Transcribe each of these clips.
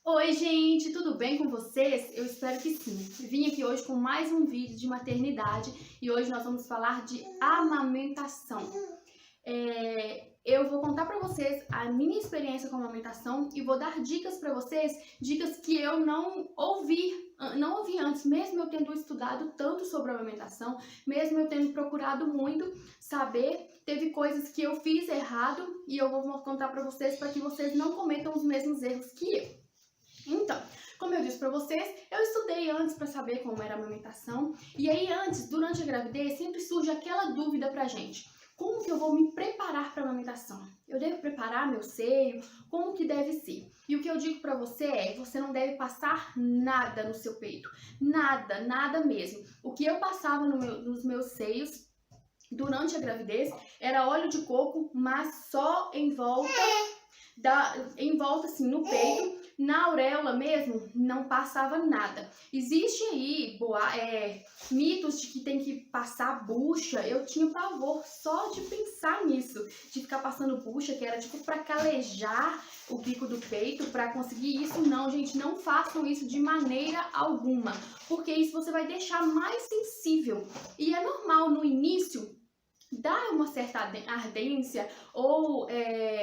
Oi, gente, tudo bem com vocês? Eu espero que sim. Vim aqui hoje com mais um vídeo de maternidade e hoje nós vamos falar de amamentação. Eu vou contar para vocês a minha experiência com amamentação e vou dar dicas para vocês, dicas que eu não ouvi antes, mesmo eu tendo estudado tanto sobre amamentação, mesmo eu tendo procurado muito saber, teve coisas que eu fiz errado e eu vou contar para vocês para que vocês não cometam os mesmos erros que eu. Então, como eu disse para vocês, eu estudei antes para saber como era a amamentação. E aí antes, durante a gravidez, sempre surge aquela dúvida pra gente. Como que eu vou me preparar para a amamentação? Eu devo preparar meu seio? Como que deve ser? E o que eu digo para você é, você não deve passar nada no seu peito. Nada, nada mesmo. O que eu passava nos meus seios durante a gravidez era óleo de coco, mas só em volta assim no peito. Na auréola mesmo, não passava nada. Existe aí mitos de que tem que passar bucha. Eu tinha pavor só de pensar nisso, de ficar passando bucha, que era tipo para calejar o bico do peito, para conseguir isso. Não, gente, não façam isso de maneira alguma, porque isso você vai deixar mais sensível. E é normal no início dá uma certa ardência ou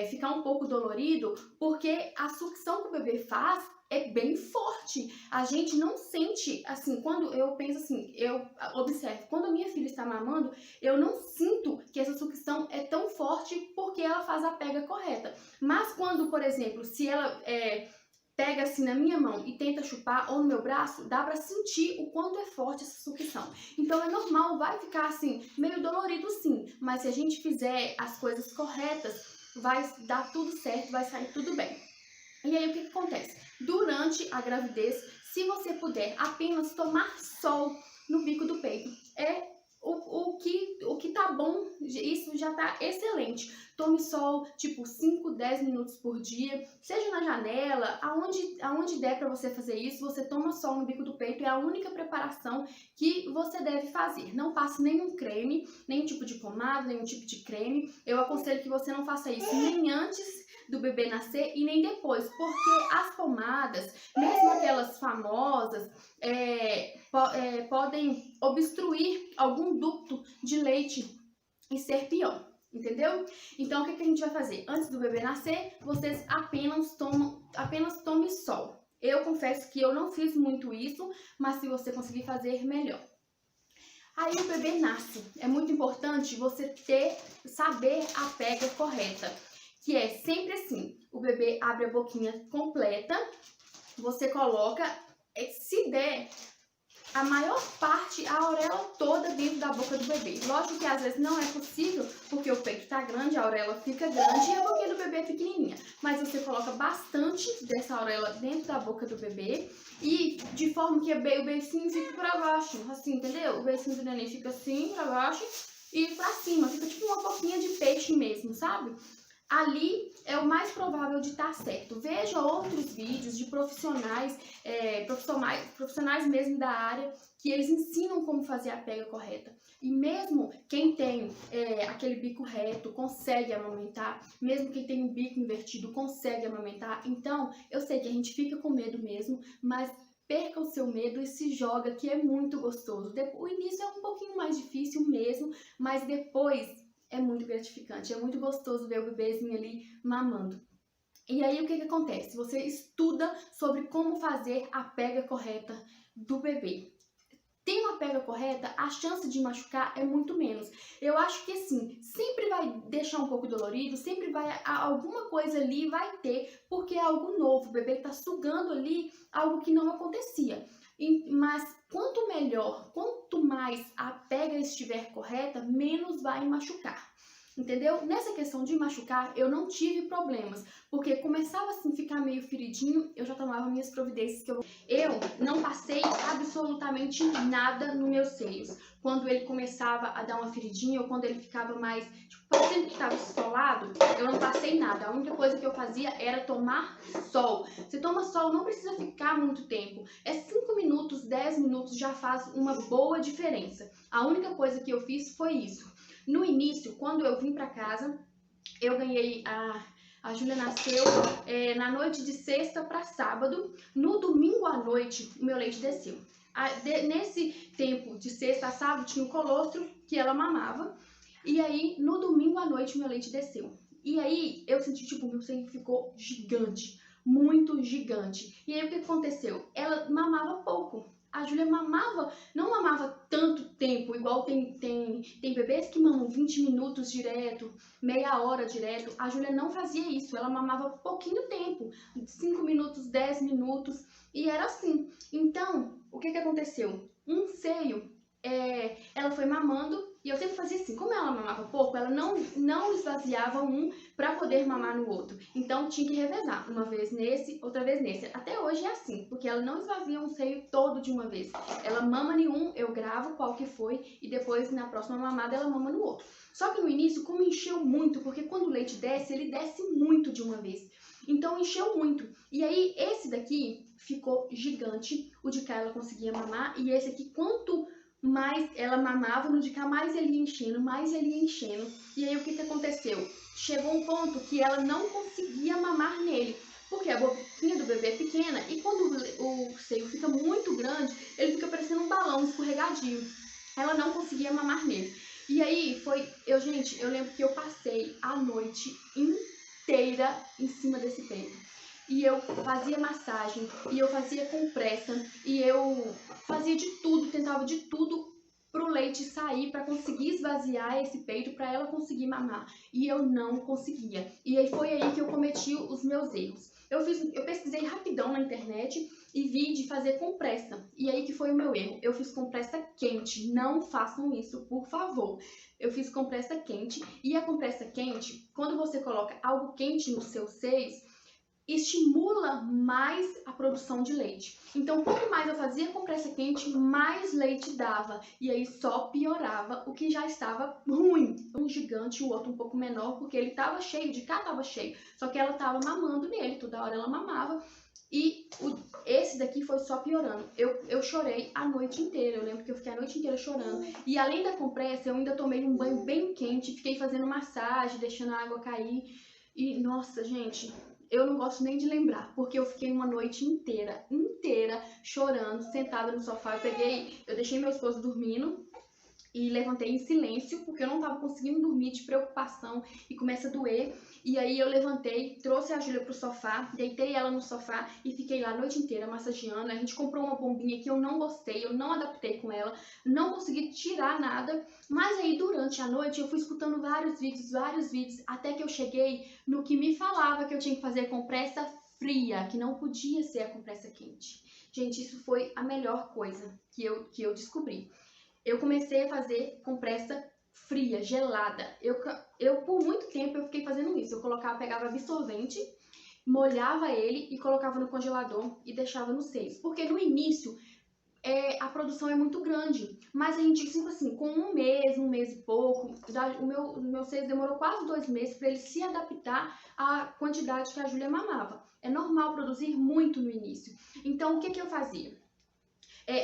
ficar um pouco dolorido, porque a sucção que o bebê faz é bem forte. A gente não sente, assim, quando eu penso assim, eu observo, quando a minha filha está mamando, eu não sinto que essa sucção é tão forte porque ela faz a pega correta. Mas quando, por exemplo, se ela pega assim na minha mão e tenta chupar ou no meu braço, dá pra sentir o quanto é forte essa sucção. Então é normal, vai ficar assim, meio dolorido sim, mas se a gente fizer as coisas corretas, vai dar tudo certo, vai sair tudo bem. E aí o que acontece? Durante a gravidez, se você puder apenas tomar sol no bico do peito, é o que tá bom, isso já tá excelente. Tome sol, tipo 5, 10 minutos por dia, seja na janela, aonde der para você fazer isso, você toma sol no bico do peito, é a única preparação que você deve fazer. Não passe nenhum creme, nenhum tipo de pomada, nenhum tipo de creme. Eu aconselho que você não faça isso nem antes do bebê nascer e nem depois, porque as pomadas, mesmo aquelas famosas, podem obstruir algum ducto de leite e ser pior, entendeu? Então, o que a gente vai fazer? Antes do bebê nascer, vocês apenas tome sol. Eu confesso que eu não fiz muito isso, mas se você conseguir fazer, melhor. Aí o bebê nasce. É muito importante você saber a pega correta, que é sempre assim, o bebê abre a boquinha completa, você coloca, se der, a maior parte, a auréola toda dentro da boca do bebê. Lógico que às vezes não é possível, porque o peito tá grande, a auréola fica grande e a boquinha do bebê é pequenininha. Mas você coloca bastante dessa auréola dentro da boca do bebê e de forma que o beicinho fica pra baixo, assim, entendeu? O beicinho do neném fica assim pra baixo e pra cima, fica tipo uma boquinha de peixe mesmo, sabe? Ali é o mais provável de estar certo. Veja outros vídeos de profissionais mesmo da área, que eles ensinam como fazer a pega correta. E mesmo quem tem aquele bico reto consegue amamentar, mesmo quem tem um bico invertido consegue amamentar. Então, eu sei que a gente fica com medo mesmo, mas perca o seu medo e se joga, que é muito gostoso. O início é um pouquinho mais difícil mesmo, mas depois é muito gratificante, é muito gostoso ver o bebezinho ali mamando. E aí o que acontece? Você estuda sobre como fazer a pega correta do bebê. Tem uma pega correta, a chance de machucar é muito menos. Eu acho que assim, sempre vai deixar um pouco dolorido, sempre vai, alguma coisa ali vai ter, porque é algo novo, o bebê está sugando ali algo que não acontecia. Mas quanto melhor, quanto mais a pega estiver correta, menos vai machucar. Entendeu? Nessa questão de machucar, eu não tive problemas, porque começava assim a ficar meio feridinho, eu já tomava minhas providências eu não passei absolutamente nada nos meus seios. Quando ele começava a dar uma feridinha ou quando ele ficava mais, tipo, parecendo que estava esfolado, eu não passei nada. A única coisa que eu fazia era tomar sol. Você toma sol, não precisa ficar muito tempo. 5 minutos, 10 minutos já faz uma boa diferença. A única coisa que eu fiz foi isso. No início, quando eu vim para casa, eu ganhei A Júlia nasceu na noite de sexta para sábado. No domingo à noite, o meu leite desceu. Nesse tempo de sexta a sábado, tinha o colostro que ela mamava. E aí, no domingo à noite, o meu leite desceu. E aí, eu senti, tipo, meu seio ficou gigante. Muito gigante. E aí, o que aconteceu? Ela mamava pouco. A Júlia não mamava tanto tempo, igual tem bebês que mamam 20 minutos direto, meia hora direto. A Júlia não fazia isso, ela mamava pouquinho tempo, 5 minutos, 10 minutos, e era assim. Então, o que aconteceu? Um seio, ela foi mamando, e eu sempre fazia assim, como ela mamava pouco, ela não esvaziava um para poder mamar no outro. Então tinha que revezar, uma vez nesse, outra vez nesse. Até hoje é assim, porque ela não esvazia um seio todo de uma vez. Ela mama em um, eu gravo qual que foi, e depois na próxima mamada ela mama no outro. Só que no início, como encheu muito, porque quando o leite desce, ele desce muito de uma vez. Então encheu muito. E aí esse daqui ficou gigante, o de cá ela conseguia mamar, e esse aqui, quanto mais ela mamava, no de cá mais ele ia enchendo, mais ele ia enchendo. E aí o que aconteceu? Chegou um ponto que ela não conseguia mamar nele, porque a boquinha do bebê é pequena e quando o seio fica muito grande, ele fica parecendo um balão escorregadio. Ela não conseguia mamar nele. E aí gente, eu lembro que eu passei a noite inteira em cima desse peito. E eu fazia massagem, e eu fazia compressa, e eu fazia de tudo, tentava de tudo pro leite sair, para conseguir esvaziar esse peito, para ela conseguir mamar. E eu não conseguia. E aí foi aí que eu cometi os meus erros. Eu pesquisei rapidão na internet e vi de fazer compressa. E aí que foi o meu erro. Eu fiz compressa quente. Não façam isso, por favor. Eu fiz compressa quente. E a compressa quente, quando você coloca algo quente nos seus seios, estimula mais a produção de leite. Então, quanto mais eu fazia compressa quente, mais leite dava. E aí só piorava o que já estava ruim. Um gigante, o outro um pouco menor, porque ele estava cheio, de cá estava cheio. Só que ela estava mamando nele, toda hora ela mamava. E esse daqui foi só piorando. Eu chorei a noite inteira. Eu lembro que eu fiquei a noite inteira chorando. E além da compressa, eu ainda tomei um banho bem quente. Fiquei fazendo massagem, deixando a água cair. E, nossa, gente, eu não gosto nem de lembrar, porque eu fiquei uma noite inteira chorando, sentada no sofá. Eu deixei meu esposo dormindo e levantei em silêncio, porque eu não estava conseguindo dormir de preocupação e começa a doer. E aí eu levantei, trouxe a Júlia pro sofá, deitei ela no sofá e fiquei lá a noite inteira massageando. A gente comprou uma bombinha que eu não gostei, eu não adaptei com ela, não consegui tirar nada. Mas aí durante a noite eu fui escutando vários vídeos, até que eu cheguei no que me falava que eu tinha que fazer compressa fria, que não podia ser a compressa quente. Gente, isso foi a melhor coisa que eu descobri. Eu comecei a fazer compressa fria, gelada. Eu por muito tempo eu fiquei fazendo isso. Eu pegava absorvente, molhava ele e colocava no congelador e deixava nos seios. Porque no início a produção é muito grande. Mas a gente, tipo assim, com um mês e pouco, o meu seio demorou quase 2 meses para ele se adaptar à quantidade que a Júlia mamava. É normal produzir muito no início. Então, o que eu fazia?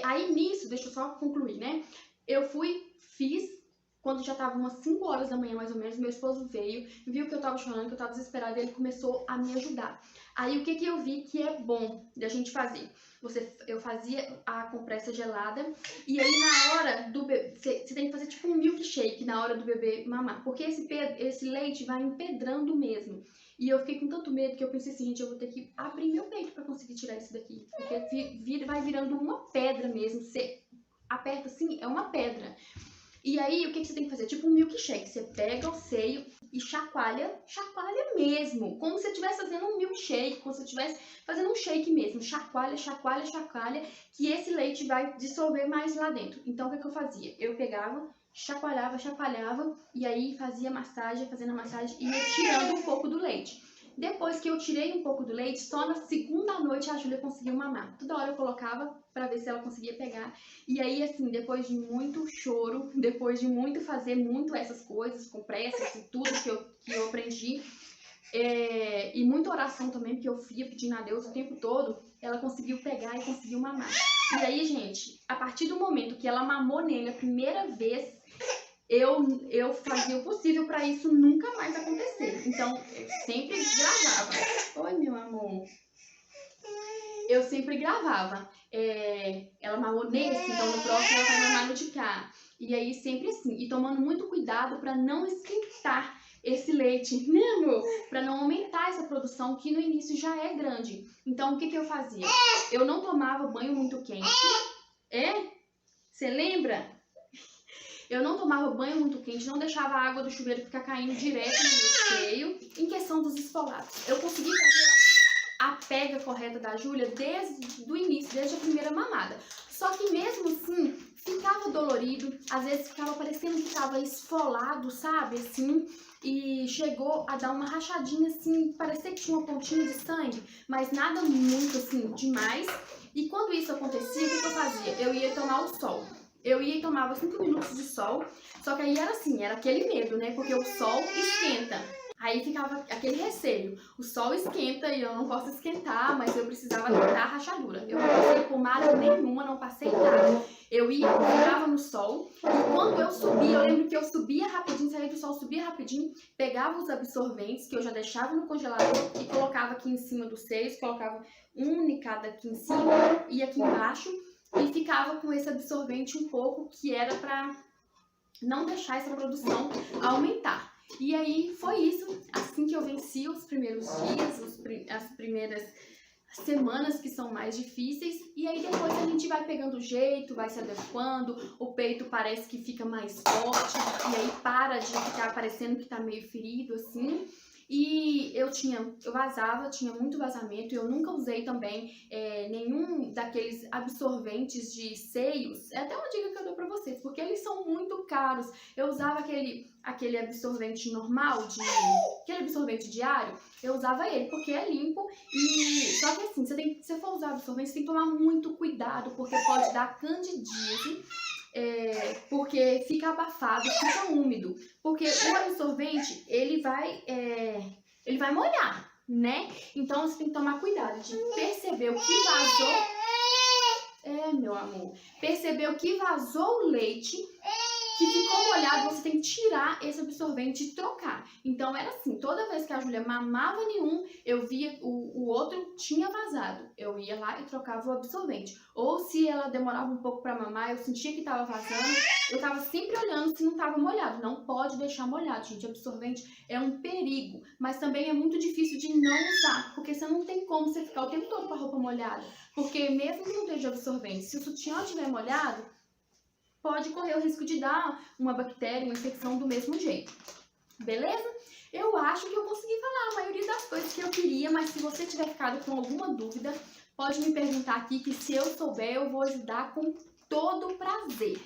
Aí nisso, deixa eu só concluir, né? Eu fiz, quando já tava umas 5 horas da manhã mais ou menos, meu esposo veio, viu que eu tava chorando, que eu tava desesperada, e ele começou a me ajudar. Aí o que eu vi que é bom da gente fazer? Eu fazia a compressa gelada, e aí na hora do bebê, você tem que fazer tipo um milkshake na hora do bebê mamar, porque esse leite vai empedrando mesmo. E eu fiquei com tanto medo que eu pensei assim, gente, eu vou ter que abrir meu peito pra conseguir tirar isso daqui. Porque vai virando uma pedra mesmo. Você aperta assim, é uma pedra. E aí, o que você tem que fazer? Tipo um milkshake. Você pega o seio e chacoalha mesmo. Como se você estivesse fazendo um milkshake, como se você estivesse fazendo um shake mesmo. Chacoalha, que esse leite vai dissolver mais lá dentro. Então, o que eu fazia? Eu pegava, chacoalhava, e aí fazia massagem, fazendo a massagem e ia tirando um pouco do leite. Depois que eu tirei um pouco do leite, só na segunda noite a Júlia conseguiu mamar. Toda hora eu colocava pra ver se ela conseguia pegar. E aí, assim, depois de muito choro, depois de fazer muito essas coisas, compressas e tudo que eu aprendi, e muita oração também, porque eu ia pedindo a Deus o tempo todo, ela conseguiu pegar e conseguiu mamar. E aí, gente, a partir do momento que ela mamou nele a primeira vez, eu fazia o possível para isso nunca mais acontecer. Então, eu sempre gravava. Oi, meu amor. Eu sempre gravava. Ela mamou nesse, então no próximo ela vai mamar no de cá. E aí sempre assim. E tomando muito cuidado para não esquentar esse leite, né, amor? Para não aumentar essa produção que no início já é grande. Então, o que eu fazia? Eu não tomava banho muito quente. Você lembra? Eu não tomava banho muito quente, não deixava a água do chuveiro ficar caindo direto no meu seio. Em questão dos esfolatos, eu consegui fazer a pega correta da Júlia desde o início, desde a primeira mamada. Só que mesmo assim, ficava dolorido, às vezes ficava parecendo que estava esfolado, sabe, assim, e chegou a dar uma rachadinha assim, parecia que tinha uma pontinha de sangue, mas nada muito assim, demais. E quando isso acontecia, o que eu fazia? Eu ia tomar o sol. Eu ia e tomava 5 minutos de sol, só que aí era assim, era aquele medo, né, porque o sol esquenta. Aí ficava aquele receio, o sol esquenta e eu não posso esquentar, mas eu precisava tratar a rachadura. Eu não passei pomada nenhuma, não passei nada. Eu ia, ficava no sol, e quando eu subia, eu lembro que eu subia rapidinho, saía do sol, subia rapidinho, pegava os absorventes que eu já deixava no congelador e colocava aqui em cima dos seios, colocava um em cada aqui em cima e aqui embaixo, e ficava com esse absorvente um pouco, que era para não deixar essa produção aumentar. E aí foi isso, assim que eu venci os primeiros dias, as primeiras semanas que são mais difíceis, e aí depois a gente vai pegando o jeito, vai se adequando, o peito parece que fica mais forte, e aí para de ficar parecendo que tá meio ferido assim. E eu vazava, tinha muito vazamento, e eu nunca usei também nenhum daqueles absorventes de seios. É até uma dica que eu dou pra vocês, porque eles são muito caros. Eu usava aquele absorvente normal, aquele absorvente diário, eu usava ele, porque é limpo. Só que assim, se você for usar absorvente, você tem que tomar muito cuidado, porque pode dar candidíase. Porque fica abafado, fica úmido, porque o absorvente ele vai molhar, né? Então você tem que tomar cuidado de perceber o que vazou, meu amor, perceber o que vazou o leite, que ficou molhado, você tem que tirar esse absorvente e trocar. Então era assim, toda vez que a Júlia mamava nenhum, eu via o outro tinha vazado, eu ia lá e trocava o absorvente. Ou se ela demorava um pouco para mamar, eu sentia que estava vazando, eu estava sempre olhando se não estava molhado. Não pode deixar molhado, gente, absorvente é um perigo, mas também é muito difícil de não usar, porque você não tem como você ficar o tempo todo com a roupa molhada, porque mesmo que não esteja absorvente, se o sutiã estiver molhado, pode correr o risco de dar uma bactéria, uma infecção do mesmo jeito. Beleza? Eu acho que eu consegui falar a maioria das coisas que eu queria, mas se você tiver ficado com alguma dúvida, pode me perguntar aqui, que se eu souber, eu vou ajudar com todo prazer.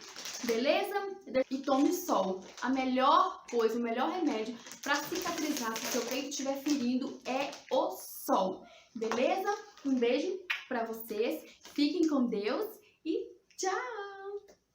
Beleza? E tome sol. A melhor coisa, o melhor remédio para cicatrizar se o seu peito estiver ferindo é o sol. Beleza? Um beijo para vocês, fiquem com Deus e tchau!